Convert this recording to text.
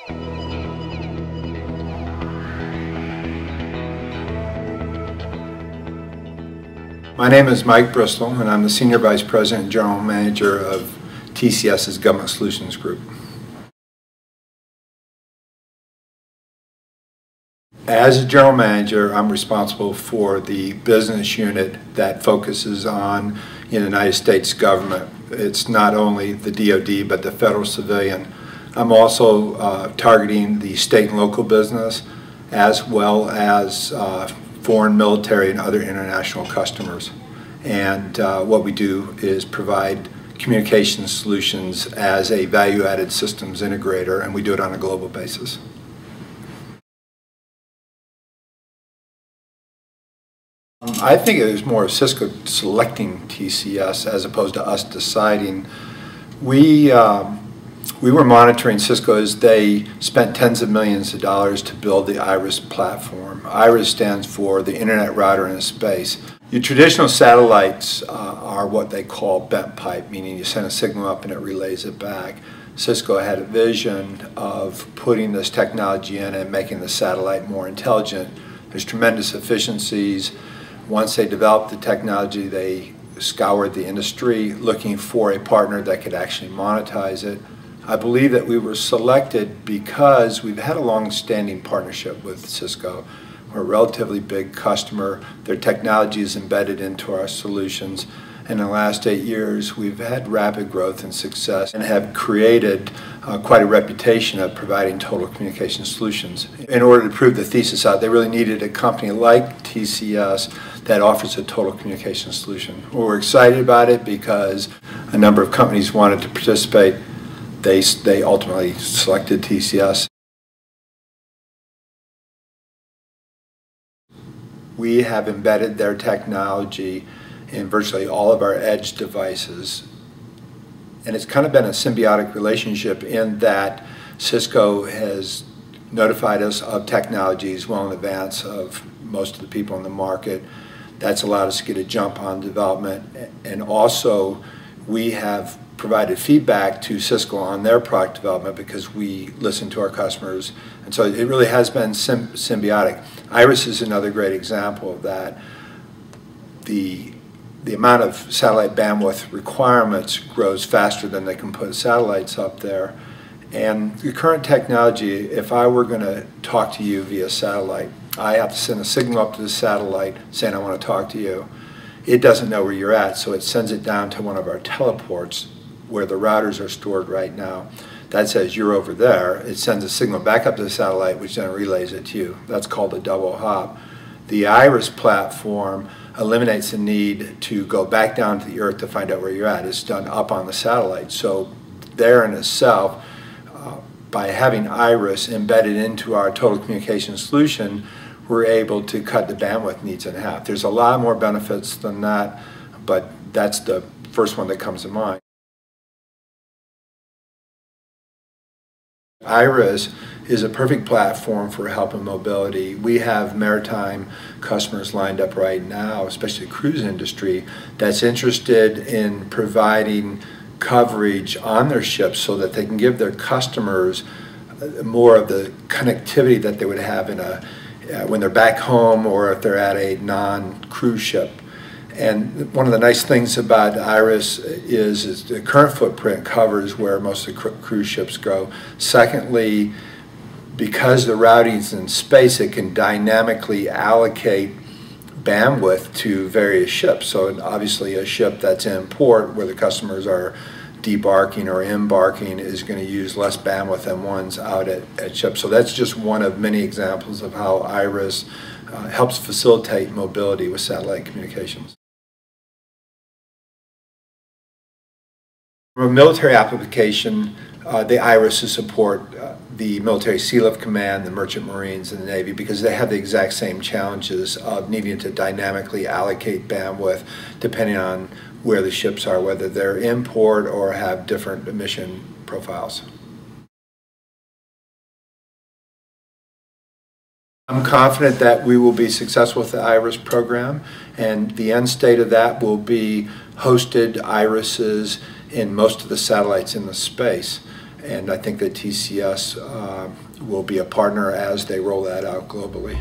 My name is Mike Bristol, and I'm the Senior Vice President and General Manager of TCS's Government Solutions Group. As a General Manager, I'm responsible for the business unit that focuses on the United States government. It's not only the DoD, but the federal civilian. I'm also targeting the state and local business, as well as foreign military and other international customers. And what we do is provide communication solutions as a value-added systems integrator, and we do it on a global basis. I think it was more of Cisco selecting TCS as opposed to us deciding. We were monitoring Cisco as they spent tens of millions of dollars to build the IRIS platform. IRIS stands for the Internet Router in Space. Your traditional satellites are what they call bent pipe, meaning you send a signal up and it relays it back. Cisco had a vision of putting this technology in and making the satellite more intelligent. There's tremendous efficiencies. Once they developed the technology, they scoured the industry looking for a partner that could actually monetize it. I believe that we were selected because we've had a long-standing partnership with Cisco. We're a relatively big customer. Their technology is embedded into our solutions. In the last 8 years, we've had rapid growth and success and have created quite a reputation of providing total communication solutions. In order to prove the thesis out, they really needed a company like TCS that offers a total communication solution. We're excited about it because a number of companies wanted to participate. They ultimately selected TCS. We have embedded their technology in virtually all of our edge devices. And it's kind of been a symbiotic relationship in that Cisco has notified us of technologies well in advance of most of the people in the market. That's allowed us to get a jump on development. And also, we have provided feedback to Cisco on their product development because we listen to our customers. And so it really has been symbiotic. IRIS is another great example of that. The amount of satellite bandwidth requirements grows faster than they can put satellites up there. And the current technology, if I were going to talk to you via satellite, I have to send a signal up to the satellite saying I want to talk to you. It doesn't know where you're at, so it sends it down to one of our teleports where the routers are stored right now. That says you're over there. It sends a signal back up to the satellite, which then relays it to you. That's called a double hop. The IRIS platform eliminates the need to go back down to the earth to find out where you're at. It's done up on the satellite. So there in itself, by having IRIS embedded into our total communication solution, we're able to cut the bandwidth needs in half. There's a lot more benefits than that, but that's the first one that comes to mind. IRIS is a perfect platform for help and mobility. We have maritime customers lined up right now, especially the cruise industry, that's interested in providing coverage on their ships so that they can give their customers more of the connectivity that they would have in when they're back home or if they're at a non-cruise ship. And one of the nice things about IRIS is the current footprint covers where most of the cruise ships go. Secondly, because the routing's in space, it can dynamically allocate bandwidth to various ships. So obviously a ship that's in port where the customers are debarking or embarking is going to use less bandwidth than ones out at ships. So that's just one of many examples of how IRIS helps facilitate mobility with satellite communications. From a military application, the IRIS support the military Sea Lift Command, the Merchant Marines, and the Navy because they have the exact same challenges of needing to dynamically allocate bandwidth depending on where the ships are, whether they're in port or have different emission profiles. I'm confident that we will be successful with the IRIS program, and the end state of that will be hosted irises in most of the satellites in the space. And I think that TCS will be a partner as they roll that out globally.